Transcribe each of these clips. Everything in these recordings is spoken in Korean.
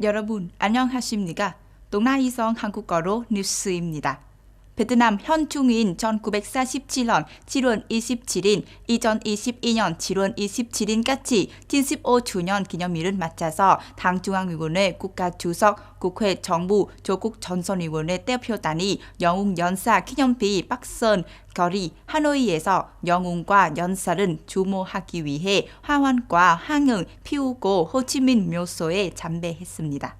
여러분 안녕하십니까? 동나이성 한국어로 뉴스입니다. 베트남 현충일 1947년 7월 27일, 2022년 7월 27일까지 75주년 기념일을 맞춰서 당중앙위원회 국가주석, 국회 정부 조국전선위원회 대표단이 영웅 연사 기념비 박선 거리 하노이에서 영웅과 연사를 주목하기 위해 화환과 향을 피우고 호치민 묘소에 참배했습니다.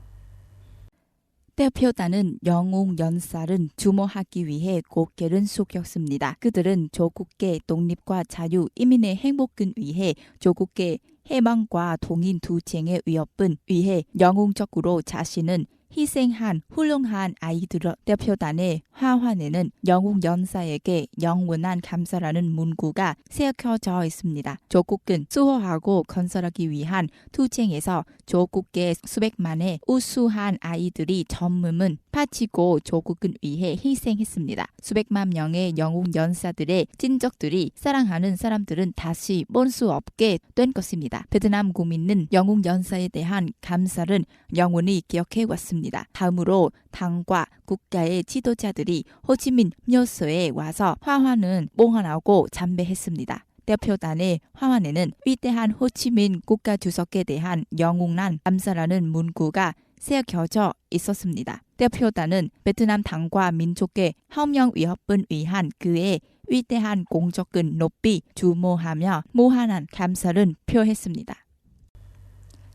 대표단은 영웅 연사를 주목하기 위해 고개를 숙였습니다. 그들은 조국의 독립과 자유, 인민의 행복을 위해 조국의 해방과 동인 투쟁의 위협을 위해 영웅적으로 자신은 희생한 훌륭한 아이들. 대표단의 화환에는 영웅 연사에게 영원한 감사라는 문구가 새겨져 있습니다. 조국은 수호하고 건설하기 위한 투쟁에서 조국의 수백만의 우수한 아이들이 젊음을 바치고 조국을 위해 희생했습니다. 수백만 명의 영웅 연사들의 친족들이 사랑하는 사람들은 다시 볼 수 없게 된 것입니다. 베트남 국민은 영웅 연사에 대한 감사를 영원히 기억해 왔습니다. 다음으로 당과 국가의 지도자들이 호치민 묘소에 와서 화환을 봉헌하고 참배했습니다. 대표단의 화환에는 위대한 호치민 국가주석에 대한 영웅난 감사라는 문구가 새겨져 있었습니다. 대표단은 베트남 당과 민족의 혁명 위협을 위한 그의 위대한 공적을 높이 주목하며 무한한 감사를 표했습니다.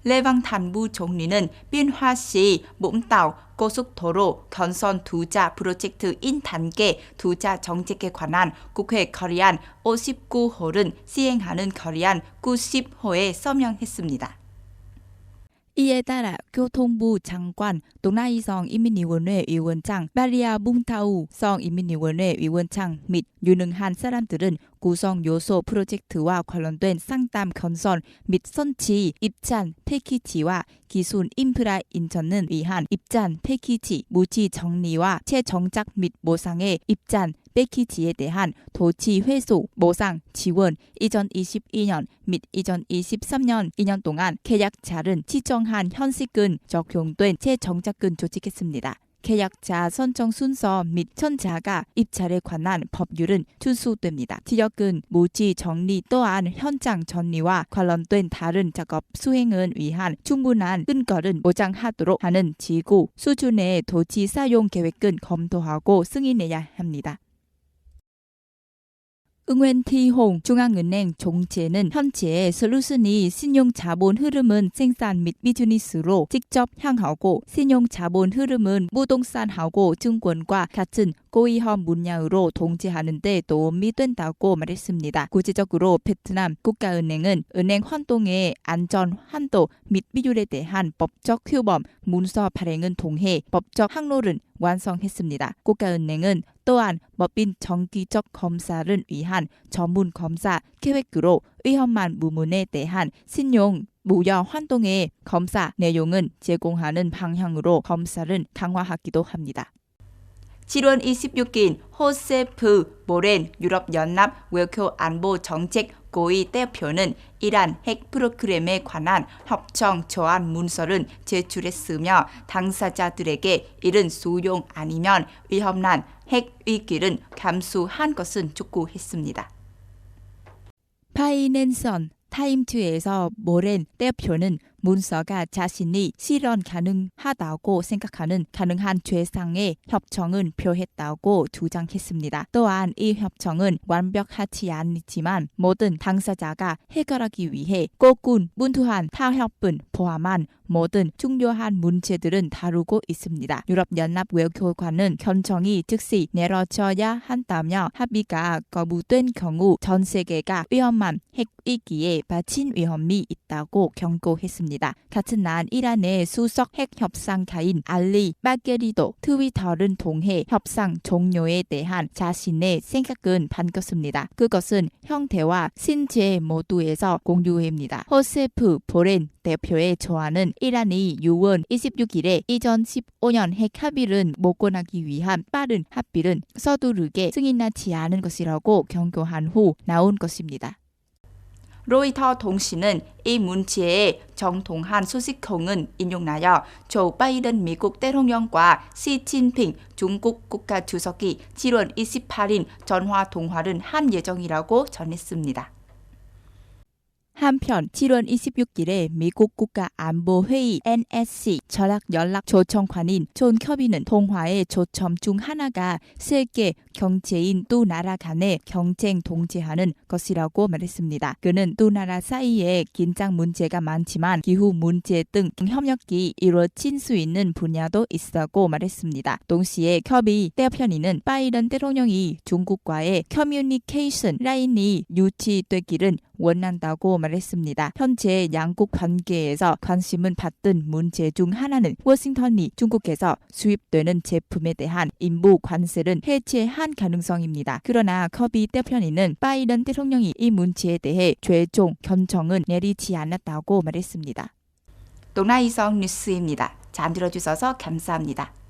레방탄부 총리는 빈화시 몸따오 고속도로 건설 투자 프로젝트인 단계 투자 정책에 관한 국회 결의안 59호를 시행하는 결의안 90호에 서명했습니다. 이에 따라 교통부 장관, 동나이성 인민위원회 위원장, 마리아 뭉타우 성 인민위원회 위원장 및 유능한 사람들은 구성 요소 프로젝트와 관련된 상담 건설 및 선치 입잔 패키지와 기술 인프라 인전을 위한 입잔 패키지, 무지 정리와 재정작 및 보상의 입잔 패키지에 대한 도치 회수, 보상, 지원 2022년 및 2023년 2년 동안 계약자를 지정한 현식은 적용된 재정작은 조직했습니다. 계약자 선정 순서 및 천자가 입찰에 관한 법률은 준수됩니다. 지역은 무지 정리 또한 현장 정리와 관련된 다른 작업 수행을 위한 충분한 근거를 보장하도록 하는 지구 수준의 도치 사용 계획은 검토하고 승인해야 합니다. 응웬티홍 중앙은행 총재는 현재의 솔루션이 신용자본 흐름은 생산 및 비즈니스로 직접 향하고 신용자본 흐름은 부동산하고 증권과 같은 고위험 분야로 동지하는 데 도움이 된다고 말했습니다. 구체적으로 베트남 국가은행은 은행 활동의 안전, 한도 및 비율에 대한 법적 규범, 문서 발행은 통해 법적 항로를 완성했습니다. 국가은행은 또한 법인 정기적 검사를 위한 전문 검사 계획으로 위험한 부문에 대한 신용 무효 활동의 검사 내용은 제공하는 방향으로 검사를 강화하기도 합니다. 7월 26일 호세프 보렌 유럽연합 외교안보정책 고위 대표는 이란 핵 프로그램에 관한 협정 조안 문서를 제출했으며 당사자들에게 이른 수용 아니면 위험한 핵 위기를 감수한 것은 촉구했습니다. 파이낸션 타임즈에서 모렌 대표는 문서가 자신이 실현 가능하다고 생각하는 가능한 최상의 협정은 표했다고 주장했습니다. 또한 이 협정은 완벽하지 않지만 모든 당사자가 해결하기 위해 꼭은 문투한 타협을 포함한 모든 중요한 문제들은 다루고 있습니다. 유럽연합 외교관은 결정이 즉시 내려져야 한다며 합의가 거부된 경우 전 세계가 위험한 핵 위기에 빠진 위험이 있다고 경고했습니다. 같은 날 이란의 수석 핵 협상가인 알리 마게리도 트위터를 통해 협상 종료에 대한 자신의 생각은 밝혔습니다. 그것은 형태와 신체 모두에서 공유합니다. 호세프 보렌 대표의 조안은 이란이 6월 26일에 2015년 핵 합의를 복원하기 위한 빠른 합의를 서두르게 승인하지 않은 것이라고 경고한 후 나온 것입니다. 로이터 통신은 이 문제에 정통한 소식통은 인용하여 조 바이든 미국 대통령과 시진핑 중국 국가주석이 7월 28일 전화 통화를 한 예정이라고 전했습니다. 한편 7월 26일에 미국 국가안보회의 NSC 전략연락조정관인 존 커비는 통화의 초점 중 하나가 세계 경제인 두 나라 간의 경쟁 동제하는 것이라고 말했습니다. 그는 두 나라 사이에 긴장 문제가 많지만 기후 문제 등 협력이 이루어질 수 있는 분야도 있다고 말했습니다. 동시에 커비 대변인은 바이든 대통령이 중국과의 커뮤니케이션 라인이 유지되기를 원한다고 말했습니다. 현재 양국 관계에서 관심을 받던 문제 중 하나는 워싱턴이 중국에서 수입되는 제품에 대한 인부 관세를 해제한 가능성입니다. 그러나 커비 대변인은 바이든 대통령이 이 문제에 대해 최종 결정은 내리지 않았다고 말했습니다. 동아이성 뉴스입니다. 잘 들어주셔서 감사합니다.